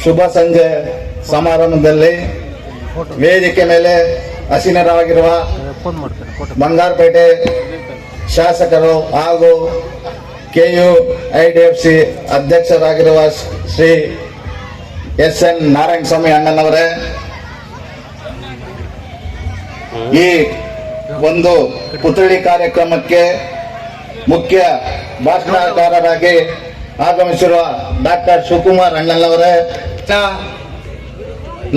ಶುಭ ಸಂಜೆ ಸಮಾರಂಭದಲ್ಲಿ ವೇದಿಕೆ ಮೇಲೆ ಆಸೀನರಾಗಿರುವ ಬಂಗಾರಪೇಟೆ ಶಾಸಕರು ಹಾಗೂ KUIDFC ಅಧ್ಯಕ್ಷರಾಗಿರುವ ಶ್ರೀ SN ನಾರಾಯಣಸ್ವಾಮಿ ಅಣ್ಣನವರೇ, ಈ ಒಂದು ಪುತ್ಥಳಿ ಕಾರ್ಯಕ್ರಮಕ್ಕೆ ಮುಖ್ಯ ಭಾಷಣಕಾರರಾಗಿ ಆಗಮಿಸಿರುವ ಡಾಕ್ಟರ್ ಶಿವಕುಮಾರ್ ಅಣ್ಣನವರೇ,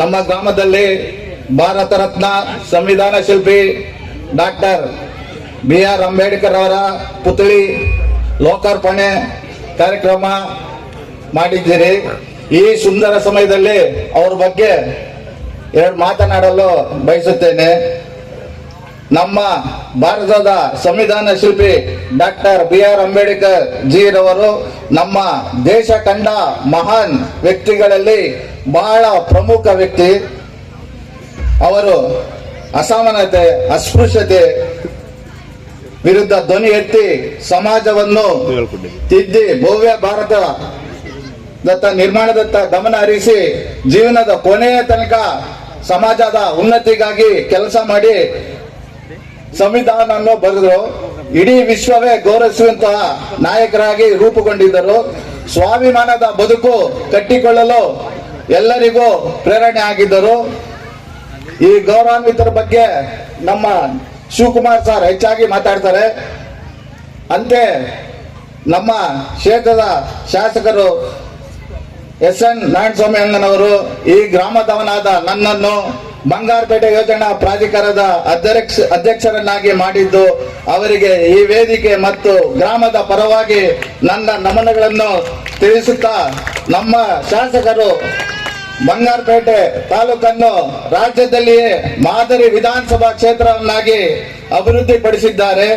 ನಮ್ಮ ಗ್ರಾಮದಲ್ಲಿ ಭಾರತ ರತ್ನ ಸಂವಿಧಾನ ಶಿಲ್ಪಿ ಡಾಕ್ಟರ್ BR ಅಂಬೇಡ್ಕರ್ ಅವರ ಪುತ್ಥಳಿ ಲೋಕಾರ್ಪಣೆ ಕಾರ್ಯಕ್ರಮ ಮಾಡಿದ್ದೀರಿ. ಈ ಸುಂದರ ಸಮಯದಲ್ಲಿ ಅವರ ಬಗ್ಗೆ ಎರಡು ಮಾತನಾಡಲು ಬಯಸುತ್ತೇನೆ. ನಮ್ಮ ಭಾರತದ ಸಂವಿಧಾನ ಶಿಲ್ಪಿ ಡಾಕ್ಟರ್ BR ಅಂಬೇಡ್ಕರ್ ಜಿರವರು ನಮ್ಮ ದೇಶ ಕಂಡ ಮಹಾನ್ ವ್ಯಕ್ತಿಗಳಲ್ಲಿ ಬಹಳ ಪ್ರಮುಖ ವ್ಯಕ್ತಿ. ಅವರು ಅಸಮಾನತೆ, ಅಸ್ಪೃಶ್ಯತೆ ವಿರುದ್ಧ ಧ್ವನಿ ಎತ್ತಿ ಸಮಾಜವನ್ನು ತಿದ್ದಿ ಭವ್ಯ ಭಾರತದತ್ತ ನಿರ್ಮಾಣದತ್ತ ಗಮನ ಹರಿಸಿ ಜೀವನದ ಕೊನೆಯ ತನಕ ಸಮಾಜದ ಉನ್ನತಿಗಾಗಿ ಕೆಲಸ ಮಾಡಿ ಸಂವಿಧಾನವನ್ನು ಬರೆದರು. ಇಡೀ ವಿಶ್ವವೇ ಗೌರವಿಸುವಂತಹ ನಾಯಕರಾಗಿ ರೂಪುಗೊಂಡಿದ್ದರು. ಸ್ವಾಭಿಮಾನದ ಬದುಕು ಕಟ್ಟಿಕೊಳ್ಳಲು ಎಲ್ಲರಿಗೂ ಪ್ರೇರಣೆ ಆಗಿದ್ದರು. ಈ ಗೌರವಾನ್ವಿತರ ಬಗ್ಗೆ ನಮ್ಮ ಶಿವಕುಮಾರ್ ಸರ್ ಹೆಚ್ಚಾಗಿ ಮಾತಾಡ್ತಾರೆ. ಅಂತೆ ನಮ್ಮ ಕ್ಷೇತ್ರದ ಶಾಸಕರು SN ನಾರಾಯಣಸ್ವಾಮಿ ಅಣ್ಣನವರು ಈ ಗ್ರಾಮದವನಾದ ನನ್ನನ್ನು ಬಂಗಾರಪೇಟೆ ಯೋಜನಾ ಪ್ರಾಧಿಕಾರದ ಅಧ್ಯಕ್ಷರನ್ನಾಗಿ ಮಾಡಿದ್ದು ಅವರಿಗೆ ಈ ವೇದಿಕೆ ಮತ್ತು ಗ್ರಾಮದ ಪರವಾಗಿ ನನ್ನ ನಮನಗಳನ್ನು ತಿಳಿಸುತ್ತಾ, ನಮ್ಮ ಶಾಸಕರು ಬಂಗಾರಪೇಟೆ ತಾಲೂಕನ್ನು ರಾಜ್ಯದಲ್ಲಿಯೇ ಮಾದರಿ ವಿಧಾನಸಭಾ ಕ್ಷೇತ್ರವನ್ನಾಗಿ ಅಭಿವೃದ್ಧಿಪಡಿಸಿದ್ದಾರೆ.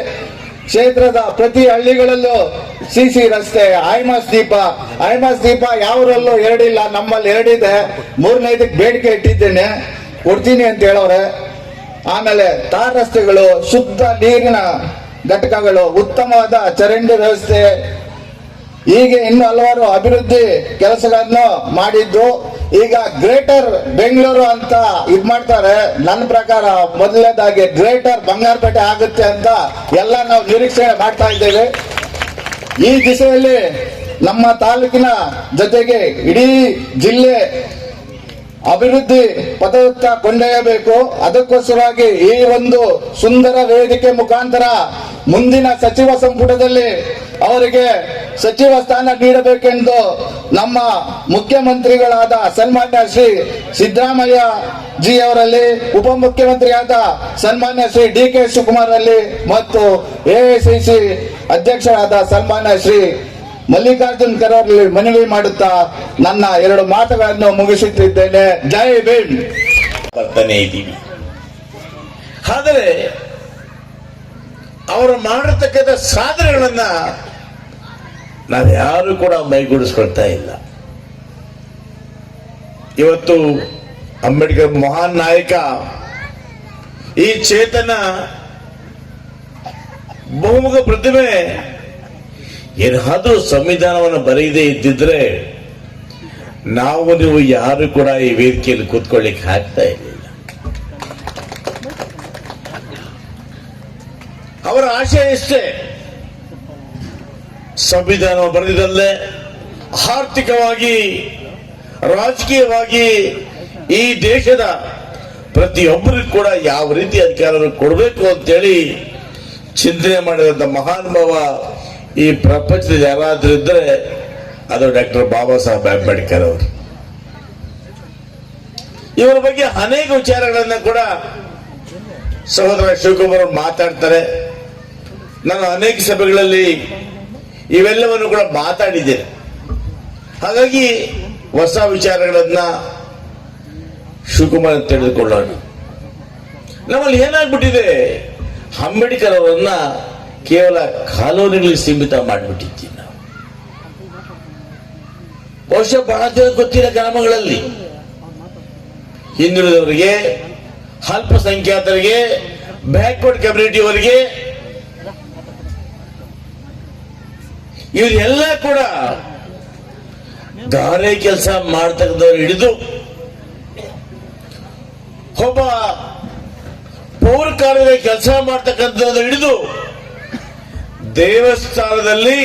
ಕ್ಷೇತ್ರದ ಪ್ರತಿ ಹಳ್ಳಿಗಳಲ್ಲೂ CC ರಸ್ತೆ, ಐಮಾಸ್ ದೀಪ ಯಾವರಲ್ಲೂ ಎರಡಿಲ್ಲ, ನಮ್ಮಲ್ಲಿ ಎರಡಿದೆ. ಮೂರನೇದಕ್ಕೆ ಬೇಡಿಕೆ ಇಟ್ಟಿದ್ದೇನೆ, ಕೊಡ್ತೀನಿ ಅಂತ ಹೇಳೋರೆ. ಆಮೇಲೆ ತಾರ್ ರಸ್ತೆಗಳು, ಶುದ್ಧ ನೀರಿನ ಘಟಕಗಳು, ಉತ್ತಮವಾದ ಚರಂಡಿ ವ್ಯವಸ್ಥೆ, ಹೀಗೆ ಇನ್ನು ಹಲವಾರು ಅಭಿವೃದ್ಧಿ ಕೆಲಸಗಳನ್ನು ಮಾಡಿದ್ದು. ಈಗ ಗ್ರೇಟರ್ ಬೆಂಗಳೂರು ಅಂತ ಇದ್ ಮಾಡ್ತಾರೆ. ನನ್ನ ಪ್ರಕಾರ ಮೊದಲನೇದಾಗಿ ಗ್ರೇಟರ್ ಬಂಗಾರಪೇಟೆ ಆಗುತ್ತೆ ಅಂತ ಎಲ್ಲ ನಾವು ನಿರೀಕ್ಷೆ ಮಾಡ್ತಾ ಇದ್ದೇವೆ. ಈ ದಿಸೆಯಲ್ಲಿ ನಮ್ಮ ತಾಲೂಕಿನ ಜೊತೆಗೆ ಇಡೀ ಜಿಲ್ಲೆ ಅಭಿವೃದ್ಧಿ ಪದವತ್ತ ಕೊಂಡೊಯ್ಯಬೇಕು. ಅದಕ್ಕೋಸ್ಕರವಾಗಿ ಈ ಒಂದು ಸುಂದರ ವೇದಿಕೆ ಮುಖಾಂತರ ಮುಂದಿನ ಸಚಿವ ಸಂಪುಟದಲ್ಲಿ ಅವರಿಗೆ ಸಚಿವ ಸ್ಥಾನ ನೀಡಬೇಕೆಂದು ನಮ್ಮ ಮುಖ್ಯಮಂತ್ರಿಗಳಾದ ಸನ್ಮಾನ್ಯ ಶ್ರೀ ಸಿದ್ದರಾಮಯ್ಯ ಜಿ ಅವರಲ್ಲಿ, ಉಪಮುಖ್ಯಮಂತ್ರಿಯಾದ ಸನ್ಮಾನ್ಯ ಶ್ರೀ DK ಶಿವಕುಮಾರ್ ಅಲ್ಲಿ ಮತ್ತು AICC ಅಧ್ಯಕ್ಷರಾದ ಸನ್ಮಾನ್ಯ ಶ್ರೀ ಮಲ್ಲಿಕಾರ್ಜುನ್ ಖರ್ಗೆ ಮನವಿ ಮಾಡುತ್ತಾ ನನ್ನ ಎರಡು ಮಾತುಗಳನ್ನು ಮುಗಿಸುತ್ತಿದ್ದೇನೆ. ಜೈ ಭೀಮ್. ಬರ್ತಾನೆ ಇದ್ದೀವಿ. ಆದರೆ ಅವರು ಮಾಡಿರ್ತಕ್ಕಂಥ ಸಾಧನೆಗಳನ್ನ ನಾವ್ಯಾರು ಕೂಡ ಮೈಗೂಡಿಸ್ಕೊಳ್ತಾ ಇಲ್ಲ. ಇವತ್ತು ಅಂಬೇಡ್ಕರ್ ಮಹಾನ್ ನಾಯಕ, ಈ ಚೇತನ ಬಹುಮುಖ ಪ್ರತಿಭೆ ಏನಾದ್ರೂ ಸಂವಿಧಾನವನ್ನು ಬರೆಯದೇ ಇದ್ದಿದ್ರೆ ನಾವು ನೀವು ಯಾರು ಕೂಡ ಈ ವೇದಿಕೆಯಲ್ಲಿ ಕೂತ್ಕೊಳ್ಳಿಕ್ಕೆ ಆಗ್ತಾ ಇರಲಿಲ್ಲ. ಅವರ ಆಶಯ ಇಷ್ಟೇ, ಸಂವಿಧಾನ ಬರೆದಿದ್ದಲ್ಲೇ ಆರ್ಥಿಕವಾಗಿ, ರಾಜಕೀಯವಾಗಿ ಈ ದೇಶದ ಪ್ರತಿಯೊಬ್ಬರಿಗೂ ಕೂಡ ಯಾವ ರೀತಿ ಅಧಿಕಾರವನ್ನು ಕೊಡಬೇಕು ಅಂತೇಳಿ ಚಿಂತನೆ ಮಾಡಿದಂತ ಮಹಾನುಭಾವ ಈ ಪ್ರಪಂಚದಲ್ಲಿ ಯಾರಾದ್ರೂ ಇದ್ರೆ ಅದು ಡಾಕ್ಟರ್ ಬಾಬಾ ಸಾಹೇಬ್ ಅಂಬೇಡ್ಕರ್ ಅವರು. ಇವರ ಬಗ್ಗೆ ಅನೇಕ ವಿಚಾರಗಳನ್ನ ಕೂಡ ಸಹೋದರ ಶಿವಕುಮಾರ್ ಅವರು ಮಾತಾಡ್ತಾರೆ. ನಾನು ಅನೇಕ ಸಭೆಗಳಲ್ಲಿ ಇವೆಲ್ಲವನ್ನು ಕೂಡ ಮಾತಾಡಿದ್ದೇನೆ. ಹಾಗಾಗಿ ಹೊಸ ವಿಚಾರಗಳನ್ನ ಶಿವಕುಮಾರ್ ತಿಳಿದುಕೊಳ್ಳೋಣ. ನಮ್ಮಲ್ಲಿ ಏನಾಗ್ಬಿಟ್ಟಿದೆ, ಅಂಬೇಡ್ಕರ್ ಅವರನ್ನ ಕೇವಲ ಕಾಲೋನಿಗಳಿಗೆ ಸೀಮಿತ ಮಾಡಿಬಿಟ್ಟಿದ್ದೀವಿ ನಾವು. ಬಹುಶಃ ಬಹಳ ಜನ ಗೊತ್ತಿಲ್ಲ, ಗ್ರಾಮಗಳಲ್ಲಿ ಹಿಂದುಳಿದವರಿಗೆ, ಅಲ್ಪಸಂಖ್ಯಾತರಿಗೆ, ಬ್ಯಾಕ್ವರ್ಡ್ ಕಮ್ಯುನಿಟಿಯವರಿಗೆ ಇವರೆಲ್ಲ ಕೂಡ ಗಾರೆ ಕೆಲಸ ಮಾಡ್ತಕ್ಕಂಥವ್ರು ಹಿಡಿದು ಒಬ್ಬ ಪೌರ ಕಾರ್ಯದ ಕೆಲಸ ಮಾಡ್ತಕ್ಕಂಥದ್ದು ಹಿಡಿದು ದೇವಸ್ಥಾನದಲ್ಲಿ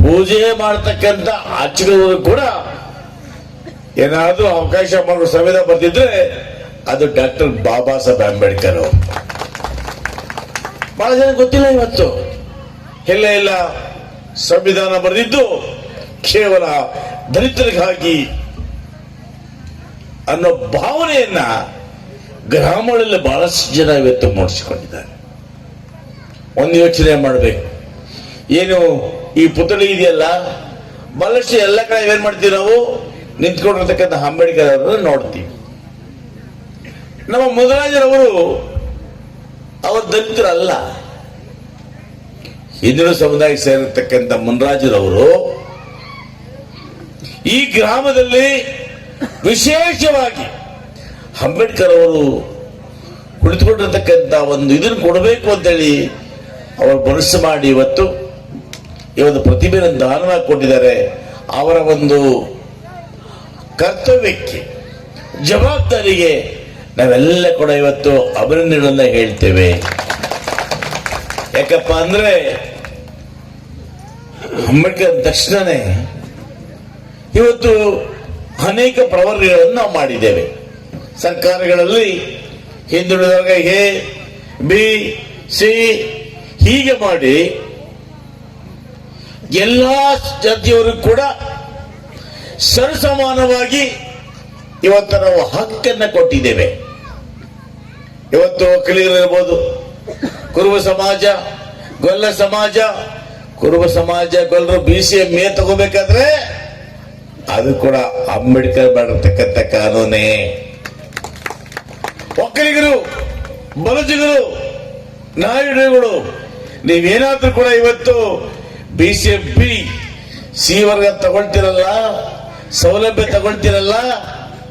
ಪೂಜೆ ಮಾಡ್ತಕ್ಕಂಥ ಆಚರಣೆಗಳು ಕೂಡ ಏನಾದ್ರೂ ಅವಕಾಶ ಮಾಡುವ ಸಂವಿಧಾನ ಬರ್ತಿದ್ರೆ ಅದು ಡಾಕ್ಟರ್ ಬಾಬಾ ಸಾಹೇಬ್ ಅಂಬೇಡ್ಕರ್ ಅವರು. ಬಹಳ ಜನ ಗೊತ್ತಿಲ್ಲ ಇವತ್ತು. ಎಲ್ಲ ಸಂವಿಧಾನ ಬರೆದಿದ್ದು ಕೇವಲ ದಲಿತರಿಗಾಗಿ ಅನ್ನೋ ಭಾವನೆಯನ್ನ ಗ್ರಾಮಗಳಲ್ಲಿ ಬಹಳಷ್ಟು ಜನ ಇವತ್ತು ಮೂಡಿಸಿಕೊಂಡಿದ್ದಾರೆ. ಒಂದು ಯೋಚನೆ ಮಾಡಬೇಕು. ಏನು ಈ ಪುತ್ಥಳಿ ಇದೆಯಲ್ಲ, ಬಹಳಷ್ಟು ಎಲ್ಲ ಕಡೆ ಏನ್ ಮಾಡ್ತೀವಿ ನಾವು, ನಿಂತ್ಕೊಂಡಿರ್ತಕ್ಕಂಥ ಅಂಬೇಡ್ಕರ್ ಅವರನ್ನು ನೋಡ್ತೀವಿ. ನಮ್ಮ ಮುದರಾಜರವರು ಅವರು ದಲಿತರಲ್ಲ. ಹಿಂದೂ ಸಮುದಾಯಕ್ಕೆ ಸೇರಿರ್ತಕ್ಕಂಥ ಮುನರಾಜರವರು ಈ ಗ್ರಾಮದಲ್ಲಿ ವಿಶೇಷವಾಗಿ ಅಂಬೇಡ್ಕರ್ ಅವರು ಕುಳಿತುಕೊಂಡಿರ್ತಕ್ಕಂಥ ಒಂದು ಇದನ್ನು ಕೊಡಬೇಕು ಅಂತೇಳಿ ಅವರು ಮನಸ್ಸು ಮಾಡಿ ಇವತ್ತು ಪ್ರತಿಭೆಯನ್ನು ದಾನವಾಗಿ ಕೊಟ್ಟಿದ್ದಾರೆ. ಅವರ ಒಂದು ಕರ್ತವ್ಯಕ್ಕೆ, ಜವಾಬ್ದಾರಿಗೆ ನಾವೆಲ್ಲ ಕೂಡ ಇವತ್ತು ಅಭಿನಂದನೆಗಳನ್ನ ಹೇಳ್ತೇವೆ. ಯಾಕಪ್ಪ ಅಂದ್ರೆ ಅಂಬೇಡ್ಕರ್ ತಕ್ಷಣನೇ ಇವತ್ತು ಅನೇಕ ಪ್ರವರ್ಗಗಳನ್ನು ನಾವು ಮಾಡಿದ್ದೇವೆ. ಸರ್ಕಾರಗಳಲ್ಲಿ ಹಿಂದುಳಿದ ವರ್ಗ ಎ, ಬಿ, ಸಿ ಹೀಗೆ ಮಾಡಿ ಎಲ್ಲಾ ಜಾತಿಯವರು ಕೂಡ ಸರಿಸಮಾನವಾಗಿ ಇವತ್ತು ನಾವು ಹಕ್ಕನ್ನು ಕೊಟ್ಟಿದ್ದೇವೆ. ಇವತ್ತು ಒಕ್ಕಲಿಗರಿರ್ಬೋದು, ಕುರುಬ ಸಮಾಜ, ಗೊಲ್ಲ ಸಮಾಜ, ಕುರುಬ ಸಮಾಜ ಗೊಲ್ಲರು BCMA ತಗೋಬೇಕಾದ್ರೆ ಅದು ಕೂಡ ಅಂಬೇಡ್ಕರ್ ಮಾಡಿರ್ತಕ್ಕಂಥ ಕಾನೂನೇ. ಒಕ್ಕಲಿಗರು, ಬಲಜಿಗರು, ನಾಯುಡುಗಳು ನೀವೇನಾದ್ರೂ ಕೂಡ ಇವತ್ತು BCMP ಸಿ ವರ್ಗ ತಗೊಳ್ತಿರಲ್ಲ, ಸೌಲಭ್ಯ ತಗೊಳ್ತಿರಲ್ಲ,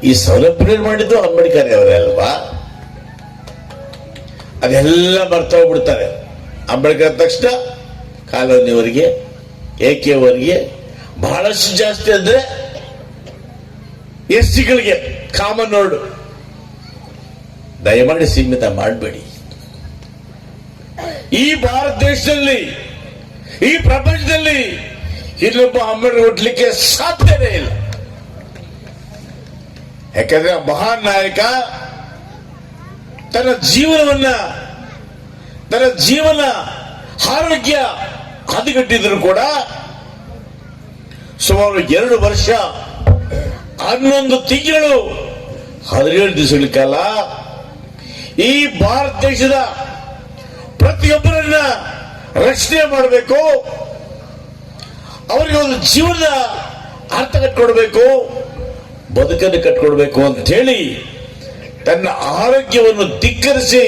ಈ ಸೌಲಭ್ಯ ಮಾಡಿದ್ದು ಅಂಬೇಡ್ಕರ್ ಅವರೇ ಅಲ್ವಾ? ಅದೆಲ್ಲ ಮರ್ತೋಗ್ಬಿಡ್ತಾರೆ. ಅಂಬೇಡ್ಕರ್ ತಕ್ಷಣ ಕಾಲೋನಿಯವರಿಗೆ, AK ಅವರಿಗೆ, ಬಹಳಷ್ಟು ಜಾಸ್ತಿ ಅಂದ್ರೆ SC ಗಳಿಗೆ ಕಾಮನ್ ನೋಡು. ದಯಮಾಡಿ ಸೀಮಿತ ಮಾಡಬೇಡಿ. ಈ ಭಾರತ ದೇಶದಲ್ಲಿ, ಈ ಪ್ರಪಂಚದಲ್ಲಿ ಇನ್ನೊಬ್ಬ ಅಂಬೇಡ್ಕರ್ ಹುಟ್ಟಲಿಕ್ಕೆ ಸಾಧ್ಯವೇ ಇಲ್ಲ. ಯಾಕಂದ್ರೆ ಮಹಾನ್ ನಾಯಕ ತನ್ನ ಜೀವನ ಆರೋಗ್ಯ ಹದಗೆಟ್ಟಿದ್ರು ಕೂಡ ಸುಮಾರು 2 ವರ್ಷ 11 ತಿಂಗಳು 17 ದಿವಸಗಳ ಕಾಲ ಈ ಭಾರತ ದೇಶದ ಪ್ರತಿಯೊಬ್ಬರನ್ನ ರಕ್ಷಣೆ ಮಾಡಬೇಕು, ಅವರಿಗೆ ಒಂದು ಜೀವನದ ಅರ್ಥ ಕಟ್ಕೊಡ್ಬೇಕು, ಬದುಕನ್ನು ಕಟ್ಕೊಡ್ಬೇಕು ಅಂತ ಹೇಳಿ ತನ್ನ ಆರೋಗ್ಯವನ್ನು ಧಿಕ್ಕರಿಸಿ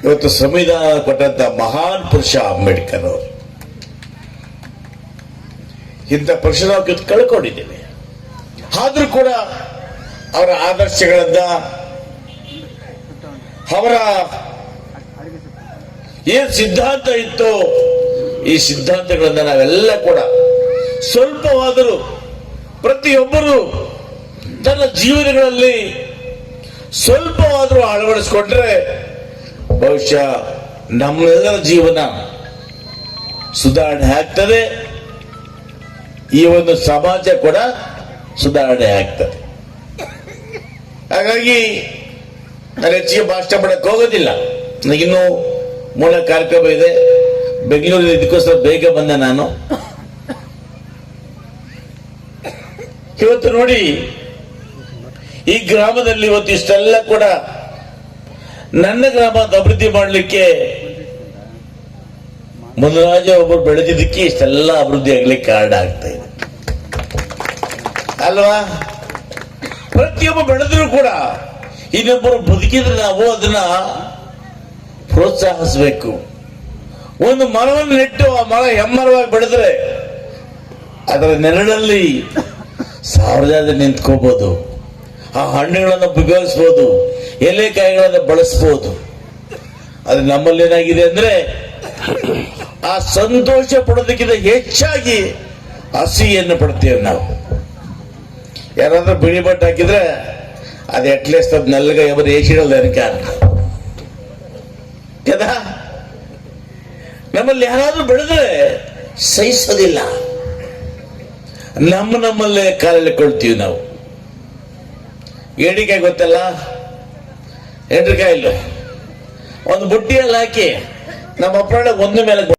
ಇವತ್ತು ಸಂವಿಧಾನ ಕೊಟ್ಟಂತ ಮಹಾನ್ ಪುರುಷ ಅಂಬೇಡ್ಕರ್ ಅವರು. ಇಂಥ ಪುರುಷ ನಾವು ಕಳ್ಕೊಂಡಿದ್ದೇವೆ. ಆದ್ರೂ ಕೂಡ ಅವರ ಆದರ್ಶಗಳನ್ನ, ಅವರ ಏನ್ ಸಿದ್ಧಾಂತ ಇತ್ತು, ಈ ಸಿದ್ಧಾಂತಗಳನ್ನ ನಾವೆಲ್ಲ ಕೂಡ ಸ್ವಲ್ಪವಾದರೂ ಪ್ರತಿಯೊಬ್ಬರು ತನ್ನ ಜೀವನಗಳಲ್ಲಿ ಸ್ವಲ್ಪವಾದರೂ ಅಳವಡಿಸಿಕೊಂಡ್ರೆ ಬಹುಶಃ ನಮ್ಮೆಲ್ಲರ ಜೀವನ ಸುಧಾರಣೆ ಆಗ್ತದೆ. ಈ ಒಂದು ಸಮಾಜ ಕೂಡ ಸುಧಾರಣೆ ಆಗ್ತದೆ. ಹಾಗಾಗಿ ನಾನು ಹೆಚ್ಚಿಗೆ ಭಾಷಣ ಮಾಡಕ್ಕೆ ಹೋಗೋದಿಲ್ಲ. ನನಗಿನ್ನೂ ಮೂಲ ಕಾರ್ಯಕ್ರಮ ಇದೆ. ಬೆಂಗಳೂರಿನ ಇದಕ್ಕೋಸ್ಕರ ಬೇಗ ಬಂದೆ ನಾನು. ಇವತ್ತು ನೋಡಿ, ಈ ಗ್ರಾಮದಲ್ಲಿ ಇವತ್ತು ಇಷ್ಟೆಲ್ಲ ಕೂಡ ನನ್ನ ಗ್ರಾಮ ಅಭಿವೃದ್ಧಿ ಮಾಡಲಿಕ್ಕೆ ಮುನರಾಜ ಒಬ್ಬರು ಬೆಳೆದಿದ್ದಕ್ಕೆ ಇಷ್ಟೆಲ್ಲ ಅಭಿವೃದ್ಧಿ ಆಗ್ಲಿಕ್ಕೆ ಕಾರಣ ಆಗ್ತಾ ಇದೆ ಅಲ್ವಾ? ಪ್ರತಿಯೊಬ್ಬ ಬೆಳೆದ್ರು ಕೂಡ ಇನ್ನೊಬ್ಬರು ಬದುಕಿದ್ರೆ ನಾವು ಅದನ್ನ ಪ್ರೋತ್ಸಾಹಿಸಬೇಕು. ಒಂದು ಮರವನ್ನು ನೆಟ್ಟು ಆ ಮರ ಹೆಮ್ಮರವಾಗಿ ಬೆಳೆದ್ರೆ ಅದರ ನೆರಳಲ್ಲಿ 1000 ಜನ ನಿಂತ್ಕೋಬಹುದು, ಆ ಹಣ್ಣುಗಳನ್ನು ಉಪಯೋಗಿಸಬಹುದು, ಎಲೆಕಾಯಿಗಳನ್ನು ಬಳಸಬಹುದು. ಅದು ನಮ್ಮಲ್ಲಿ ಏನಾಗಿದೆ ಅಂದ್ರೆ ಆ ಸಂತೋಷ ಪಡೋದಕ್ಕಿಂತ ಹೆಚ್ಚಾಗಿ ಹಸಿಯನ್ನು ಪಡ್ತೀವಿ ನಾವು. ಯಾರಾದ್ರೂ ಬಿಳಿ ಬಟ್ಟೆ ಹಾಕಿದ್ರೆ ಅದು ಅಟ್ಲೀಸ್ಟ್ ಅದು ನಲ್ಗ ಎಬರು ಏಸಿಡಲ್ಲ ಅದಕ್ಕೆ ಕದಾ. ನಮ್ಮಲ್ಲಿ ಯಾರಾದ್ರೂ ಬೆಳೆದ್ರೆ ಸಹಿಸೋದಿಲ್ಲ, ನಮ್ಮಲ್ಲೇ ಕಾಲಲ್ಲಿ ಕೊಳ್ತೀವಿ ನಾವು. ಏಡಿಕಾಯಿ ಗೊತ್ತಲ್ಲ, ಎಂಡ್ರಿಕಾಯಿಲು ಒಂದು ಬುಟ್ಟಿಯಲ್ಲಿ ಹಾಕಿ ನಮ್ಮ ಅಪ್ಪಳ ಒಂದು ಮೇಲೆ